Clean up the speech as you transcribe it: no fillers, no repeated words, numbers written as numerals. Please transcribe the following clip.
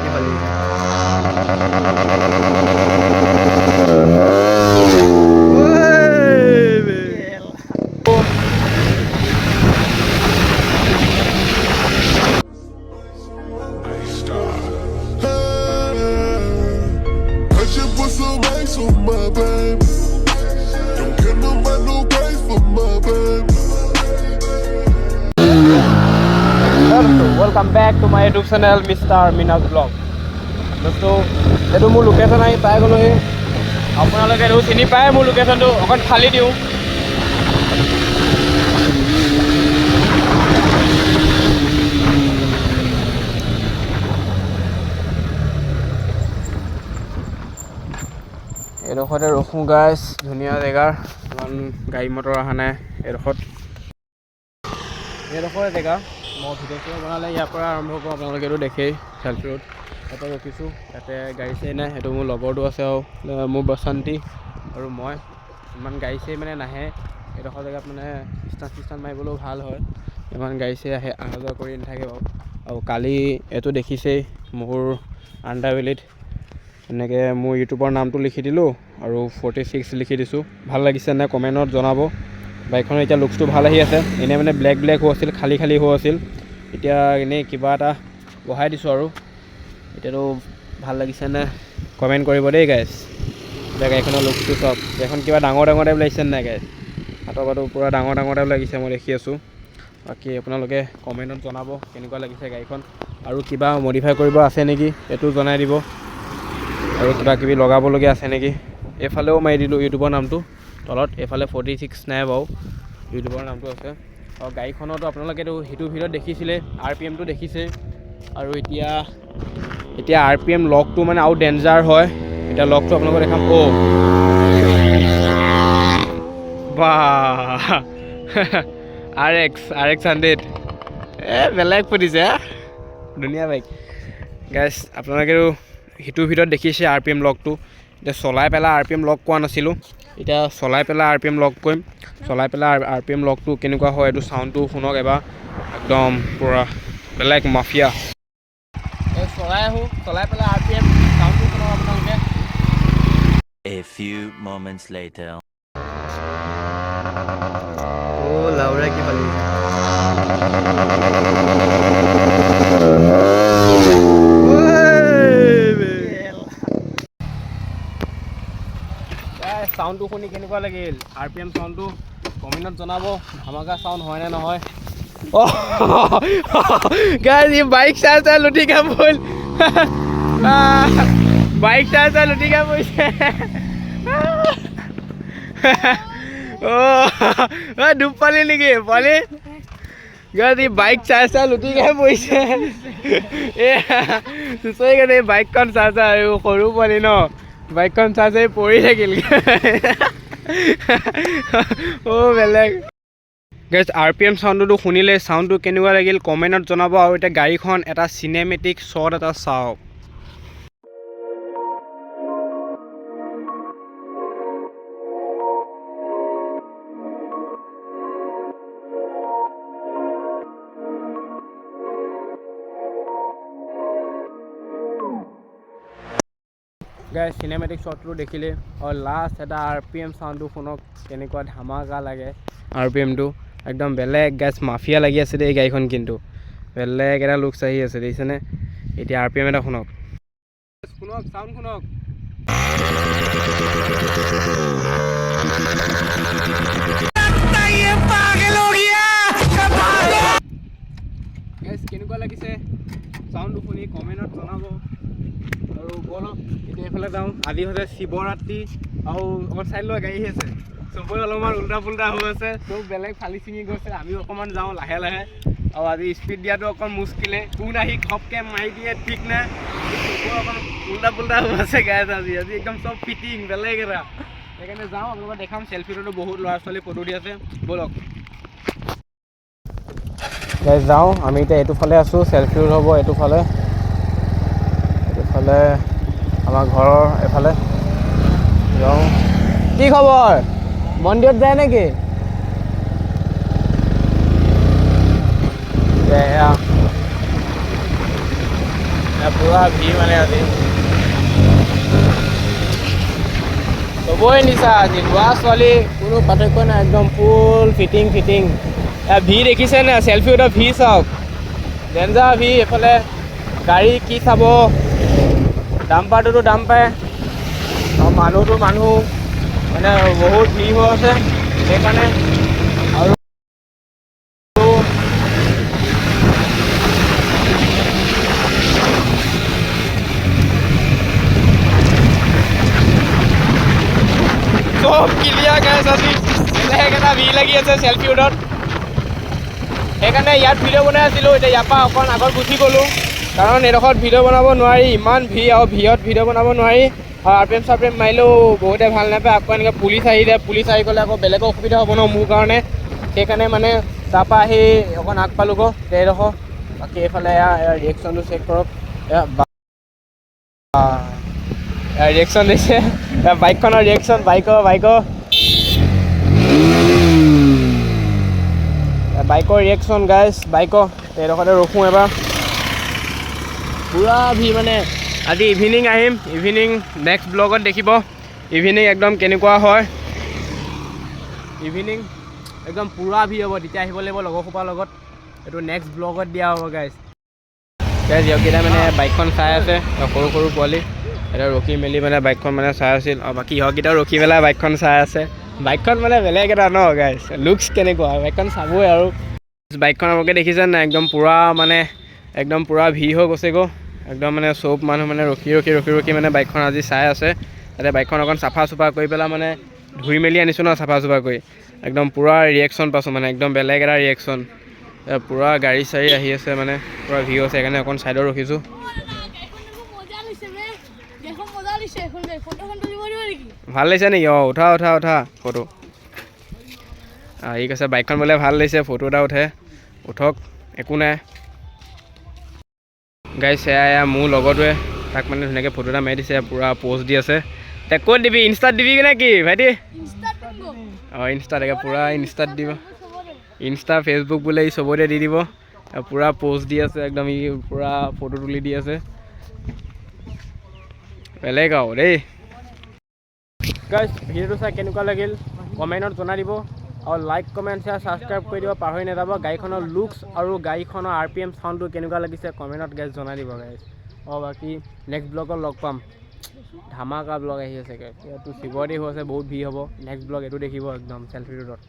কি ফালি Welcome back to my YouTube channel Mr. Minas Vlog. दोस्तों ये मोर लोकेशन आई पाई गलो अपने चिनी पाए मोर लोकेशन तो अक फाली दिव एडोखरते रखो गाइस धुनिया जगार इमान गाड़ी मटर अहा ना एडोखर जगह मैं भिडिओ बनाले यार आरम्भ करूँ अपने देखे सेल्फी रोड इतना रखीसो इतने गाड़ी चाड़ी ना ये मोर लगरटो आछे मोर बसंती और मैं इमान गाड़ी चाड़ी माने नाहे एडोखर जगह माने स्टान मारिबলৈও ভাল হয় इमान गाड़ी चाड़ी आহে अहा जोৱা কৰি नाথাকে और काली ये देखिसे मोर आंडारवेलित এনেকৈ মোৰ ইউটিউবৰ নামটো লিখি দিলোঁ আৰু 46 লিখি দিছোঁ ভাল লাগিছে না কমেণ্টত জনাব বাইকখনৰ এতিয়া লুকছটো ভাল আহি আছে এনে মানে ব্লেক হৈ আছিল খালি হৈ আছিল এতিয়া এনে কিবা এটা বহাই দিছোঁ আৰু এতিয়াতো ভাল লাগিছে না কমেণ্ট কৰিব দেই গাইছ গাড়ীখনৰ লুকছটো সব এখন কিবা ডাঙৰ টাইপ লাগিছে না গাইছ হাতৰ পুৰা ডাঙৰ টাইপ লাগিছে মই দেখি আছোঁ বাকি আপোনালোকে কমেণ্টত জনাব কেনেকুৱা লাগিছে গাড়ীখন আৰু কিবা মডিফাই কৰিব আছে নেকি এটো জনাই দিব और क्या कि लगाबलगिया आछे नेকি एफालेও मारि दिलो यूट्यूबर नामটো तलत एफाले 46 নাই बाउ यूट्यूबर नामটো আছে और गाड़ीखनतो आपनालोकेतो हिटु भिडिओ देखिছিলে आरपीएम तो देखिছে और এতিয়া आरपीएम लकটো माने आउ डेन्जार হয় এটা लकটো आपनालोक देखाम ओ वाह RX 100 ए बेलेग पडिছে दुनिया बाइक गाइस आपनालोकेतो हिटु भिडिओत देखिছে आरपीएम लकটো এটা চলাই পেলা आरपीएम लक কোৱা নাছিলো এটা চলাই পেলা आरपीएम लक কইম চলাই পেলা आरपीएम लकটো কেনেকুৱা হয় এটো সাউন্ডটো শুনক এবা একদম পুৰা বেলেগ মাফিয়া এই চলাই পেলা आरपीएम সাউন্ডটো শুনক আপোনালোকে A few moments later ও লাউৰা কি ফালি साउंड शुनी केनेकुवा लागिल आरपीएम साउंड कमेन्टत जनाब धमाका साउंड হয় না নহয় गाइस ये बाइक चार्जर लुटी का बोल बाइक चार्जर लुटी का पैसे ओ डूब पाली नेকি पाली गाइस ये बाइक चार्जर लुटी का पैसे ए सुसई गने बाइक कन चार्जर सरू पाली न বাইকখন চাৰ্জে পৰি থাকিল ও বেলেগ গাইস আৰপিএম সাউন্ডটো শুনিলে সাউন্ডটো কেনেকুৱা লাগিল কমেন্টত জনাব আৰু এটা গাড়ীখন এটা সিনেমেটিক শট এটা চাওক गाइस सिनेमेटिक शॉट देखिले और लास्ट एटा आरपीएम साउंड शुनक केनेकुवा धमाका लागे आरपीएम तो एकदम बेलेग गाइस माफिया लगी आछे दे गाड़ीखन किन्तु बेलेग एटा लुक चाहि आछे देखिसेने एटा आरपीएम एटा शुनक साउंड शुनक ये पागल हो गया गाइस केनेकुवा लागिसे साउंड शुनि कमेन्टत जनाबो और बोलो इफाले जाऊँ आज हे शिवरात्रि और अगर साइड लो गाड़ी है सब अलमान उल्टा पुल्टा हो आसे सब बेलेग फाली चिंगी गए आम अकमान जाऊँ लाहे लाहे और आज स्पीड दिया तो अक मुस्किले कोन आही खपके मारि दिए ठीक ना सब उल्टा पुल्टा हो आसे गाइस आज एकदम सब फिटिंग बेलेग एरा সেইকাৰণে যাওঁ আপোনালোকক দেখাম সেলফিটো বহুত ল'ৰা ছোৱালী ফটো দি আছে বলক গাইস যাওঁ আমি এতিয়া এটো ফালে আছো সেলফি হ'ব এটো ফালে আমাৰ ঘৰৰ এফালে যাওঁ কি খবৰ মন্দিৰত যায় নেকি পুৰা পুৰা ভিৰ মানে আজি চবৰে নিচা আজি ল'ৰা ছোৱালী কোনো পাৰ্থক্য নাই একদম ফুল ফিটিং ভিৰ দেখিছে নে চেল্ফি উঠা ভিৰ চাওক ডেঞ্জাৰ ভিৰ এইফালে গাড়ী কি চাব ডাম্পাৰটোতো ডাম্পাৰে আৰু মানুহটো মানুহ মানে বহুত ভিৰ হৈ আছে সেইকাৰণে আৰু চব ক্লিয়াৰ গাইছ আজি সেইকাৰণে ভিৰ লাগি আছে চেল্ফি উঠত সেইকাৰণে ইয়াত ভিডিঅ' বনাই আছিলোঁ এতিয়া ইয়াৰ পৰা অকণ আগত গুচি গ'লোঁ কাৰণ এইডোখৰত ভিডিঅ' বনাব নোৱাৰি ইমান ভিৰ আৰু ভিৰত ভিডিঅ' বনাব নোৱাৰি আৰু RPM চাৰপিএম মাৰিলেও বহুতে ভাল নাপায় আকৌ এনেকৈ পুলিচ আহি গ'লে আকৌ বেলেগৰ অসুবিধা হ'ব ন মোৰ কাৰণে সেইকাৰণে মানে তাৰপৰা আহি অকণ আগ পালোঁগৈ এইডোখৰ বাকী এইফালে ৰিয়েকশ্যনটো চেক কৰক ৰিয়েকশ্যন দিছে বাইকখনৰ ৰিয়েকশ্যন বাইকৰ ৰিয়েকশ্যন গাইজ বাইকৰ এইডোখৰতে ৰখোঁ এবাৰ পুৰা ভিৰ মানে আজি ইভিনিং আহিম ইভিনিং নেক্সট ব্লগত দেখিব ইভিনিং একদম কেনেকুৱা হয় ইভিনিং একদম পুৰা ভিৰ হ'ব তেতিয়া আহিব লাগিব লগৰসোপাৰ লগত এইটো নেক্সট ব্লগত দিয়া হ'ব গাইজ যিকেইটা মানে বাইকখন চাই আছে সৰু সৰু পোৱালি এটা ৰখি মেলি মানে বাইকখন মানে চাই আছিল আৰু বাকী ইহঁতকেইটাও ৰখি পেলাই বাইকখন চাই আছে বাইকখন মানে বেলেগ এটা ন গাইজ লুকছ কেনেকুৱা বাইকখন চাবই আৰু বাইকখন আপোনালোকে দেখিছে নাই একদম পুৰা মানে একদম পুৰা ভিৰ হৈ গৈছেগৈ একদম মানে চব মানুহ মানে ৰখি মানে বাইকখন আজি চাই আছে তাতে বাইকখন অকণ চাফা চুফা কৰি পেলাই মানে ধুই মেলি আনিছোঁ ন চাফা চুফা কৰি একদম পুৰা ৰিয়েকশ্যন পাইছোঁ মানে একদম বেলেগ এটা ৰিয়েকশ্যন পুৰা গাড়ী চাড়ী আহি আছে মানে পুৰা ভিৰ আছে সেইকাৰণে অকণ ছাইডত ৰখিছোঁ ভাল লাগিছে নেকি অঁ উঠা ফটো ই কৈছে বাইকখন বোলে ভাল লাগিছে ফটো এটা উঠক একো নাই গাইছ এয়া মোৰ লগৰটোৱে তাক মানে ধুনীয়াকৈ ফটো এটা মাৰি দিছে পূৰা প'ষ্ট দি আছে তাক ক'ত দিবি ইনষ্টাত দিবি নে কি ভাইটি অঁ ইনষ্টাত একে পূৰা ইনষ্টাত দিব ইনষ্টা ফেচবুক বোলে ই চবতে দি দিব পূৰা প'ষ্ট দি আছে একদম ই পূৰা ফটো তুলি দি আছে বেলেগ আৰু দেই গাইছ ভিডিঅ'টো চাই কেনেকুৱা লাগিল কমেণ্টত জনাই দিব আৰু লাইক কমেণ্ট শ্বেয়াৰ ছাবস্ক্ৰাইব কৰি দিব পাহৰি নাযাব গাড়ীখনৰ লুকছ আৰু গাড়ীখনৰ RPM চাউণ্ডটো কেনেকুৱা লাগিছে কমেণ্টত গাইজ জনাই দিব গাইজ আৰু বাকী নেক্সট ব্লগত লগ পাম ধামাকা ব্লগ আহি আছে ইয়াতো শিৱৰাত্ৰি হৈ আছে বহুত ভিৰ হ'ব নেক্সট ব্লগ এইটো দেখিব একদম চেল্ফি ৰোডত